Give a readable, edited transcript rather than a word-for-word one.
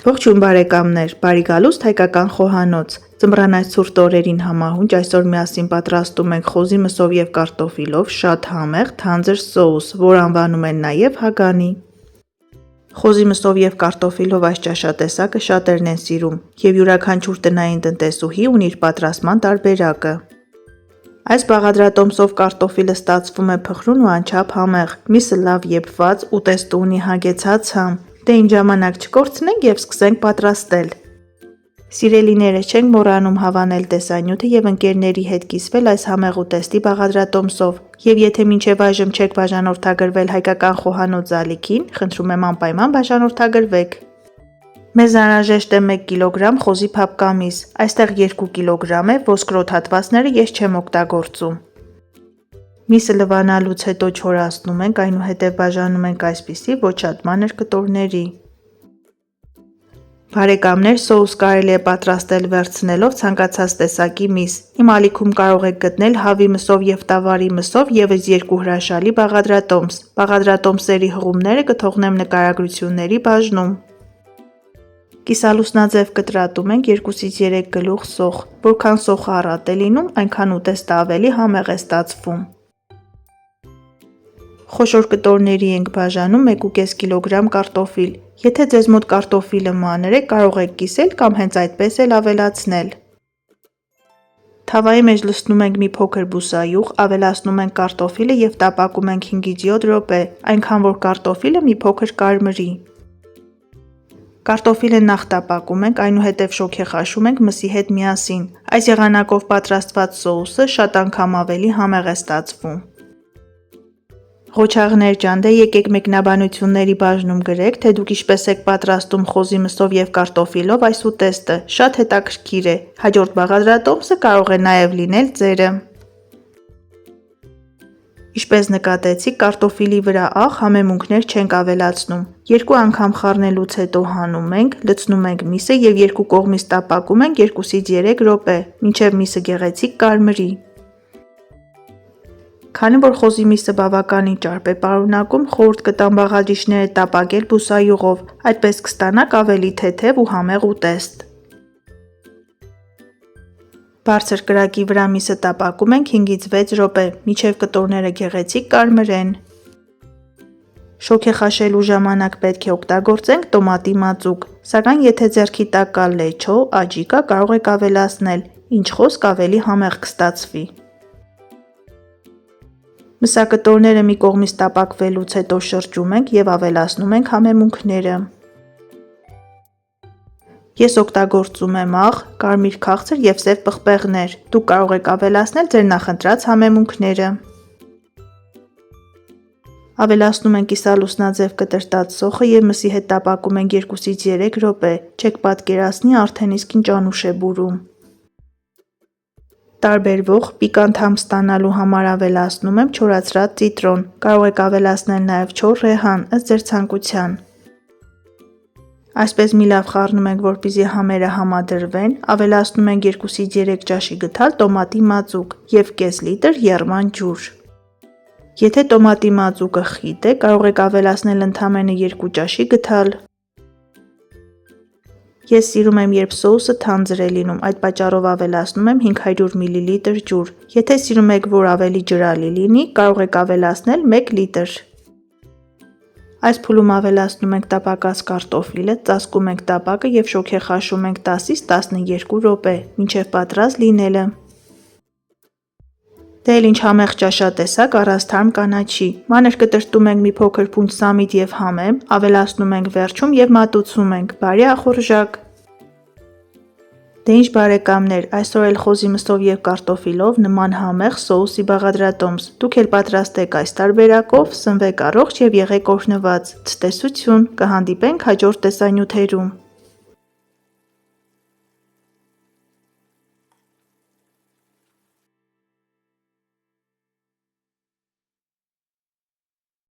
Ողջույն բարեկամներ, բարի գալուստ հայկական խոհանոց։ Ձմռան այս ցուրտ օրերին համահունչ այսօր միասին պատրաստում ենք խոզի մսով եւ կարտոֆիլով շատ համեղ, թանձր սոուս, որ անվանում են նաեւ հագանի։ Խոզի մսով եւ կարտոֆիլով այս ճաշատեսակը շատերն են սիրում եւ յուրաքանչյուր տնային տնտեսուհի ունի իր պատրաստման տարբերակը։ Այս բաղադրատոմսով կարտոֆիլը ստացվում է փխրուն ու անչափ համեղ, միսը լավ եփված, ուտեստը ունի հագեցած համ։ Դե ինչ ժամանակ չկորցնենք եւ սկսենք պատրաստել։ Սիրելիները, չենք մոռանում հավանել տեսանյութը եւ ընկերների հետ կիսվել այս համեղ ուտեստի բաղադրատոմսով։ Եվ եթե մինչև այժմ չեք բաժանորդագրվել հայկական խոհանոց ալիքին, խնդրում եմ անպայման բաժանորդագրվեք։ Մեզ անհրաժեշտ է 1 կիլոգրամ խոզի փափկամիս, այստեղ 2 կիլոգրամ է, ոսկրոտ հատվածները ես չեմ օգտագործում։ Միսը լվանալուց հետո չորացնում ենք, այնուհետև բաժանում ենք այսպիսի ոչ շատ մանր կտորների։ Բարեկամներ, սոուս կարելի է պատրաստել վերցնելով ցանկացած տեսակի միս։ Իմ ալիքում կարող եք գտնել հավի մսով եւ տավարի մսով եւս 2 հրաշալի բաղադրատոմս։ Բաղադրատոմսերի հղումները կթողնեմ նկարագրությունների բաժնում։ Կիսալուսնաձև կտրատում ենք 2-ից 3 գլուխ սոխ։ Որքան սոխը առատ է լինում, այնքան ուտեստը ավելի համեղ է ստացվում։ Խոշոր կտորների ենք բաժանում 1.5 կիլոգրամ կարտոֆիլ։ Եթե ձեզ մոտ կարտոֆիլը մանր է, կարող եք կիսել կամ հենց այդպես էլ ավելացնել։ Թավայի մեջ լցնում ենք մի փոքր բուսայուղ, ավելացնում ենք կարտոֆիլը եւ տապակում ենք 5-ից 7 րոպե, այնքան որ կարտոֆիլը մի փոքր կարմրի։ Կարտոֆիլը նախ տապակում ենք, այնուհետև շոգեխաշում ենք մսի հետ միասին։ Այս եղանակով պատրաստված սոուսը շատ անգամ ավելի համեղ է ստացվում։ Ղոչաղներ ջան, դե եկեք մեկնաբանությունների բաժնում գրեք, թե դուք ինչպես եք պատրաստում խոզի մսով եւ կարտոֆիլով այս ուտեստը, շատ հետաքրքիր է։ Հաջորդ բաղադրատոմսը կարող է նաեւ լինել ձերը։ Ինչպես նկատեցիք, կարտոֆիլի վրա աղ համեմունքներ չենք ավելացնում։ 2 անգամ խառնելուց հետո հանում ենք, լցնում ենք միսը եւ 2 կողմից տապակում ենք 2-ից 3 րոպե, մինչեւ միսը գեղեցիկ կարմրի։ Քանի որ խոզի միսը բավականին ճարպ է պարունակում, խորհուրդ կտամ բաղադրիչները տապակել բուսայուղով, այդպես կստանաք ավելի թեթև ու համեղ ուտեստ։ Բարձր կրակի վրա միսը տապակում ենք 5-ից 6 րոպե, մինչև կտորները գեղեցիկ կարմրեն։ Շոգեխաշելու ժամանակ պետք է օգտագործենք տոմատի մածուկ, սակայն եթե ձեռքի տակ կա լեչո, աջիկա, կարող եք ավելացնել, ինչ խոսք ավելի համեղ կստացվի։ Մսակտորները մի կողմից տապակվելուց հետո շրջում ենք եւ ավելացնում ենք համեմունքները։ Ես օգտագործում եմ աղ, կարմիր քաղցր եւ սև պղպեղներ։ Դուք կարող եք ավելացնել ձեր նախընտրած համեմունքները։ Ավելացնում ենք կիսալուսնաձև կտրտած սոխը եւ մսի հետ տապակում ենք 2-ից 3 րոպե։ Չեք պատկերացնի, արդեն իսկ ինչ անուշ է բուրում։ Տարբերվող պիկանտ համ ստանալու համար ավելացնում եմ չորացրած ծիտրոն, կարող եք ավելացնել նաև չոր ռեհան, ըստ ձեր ցանկության։ Այսպես մի լավ խառնում ենք, որպեսզի համերը համադրվեն, ավելացնում ենք 2-ից 3 ճաշի գթալ տոմատի մածուկ եւ կես լիտր եռման ջուր։ Եթե տոմատի մածուկը խիտ է, կարող եք ավելացնել ընդամենը 2 ճաշի գթալ։ Ես սիրում եմ, երբ սոուսը թանձր է լինում, այդ պատճառով ավելացնում եմ 500 մլ ջուր։ Եթե սիրում եք, որ ավելի ջրալի լինի, կարող եք ավելացնել 1 լիտր։ Այս փուլում ավելացնում ենք տապակած կարտոֆիլը, ծածկում ենք տապակը եւ շոգեխաշում ենք 10-ից 12 րոպե, մինչեւ պատրաստ լինելը։ Դե էլ ինչ համեղ ճաշատեսակ առանց թարմ կանաչի։ Մանր կտրտում ենք մի փոքր փունջ սամիտ եւ համեմ, ավելացնում ենք վերջում եւ մատուցում ենք։ Բարի ախորժակ։ Դե ինչ բարեկամներ, այսօր էլ խոզի մսով եւ կարտոֆիլով նման համեղ սոուսի բաղադրատոմս։ Դուք էլ պատրաստեք այս տարբերակով, սնվեք առողջ եւ եղեք օրհնված։ Ցտեսություն, կհանդիպենք հաջորդ տեսանյութերում։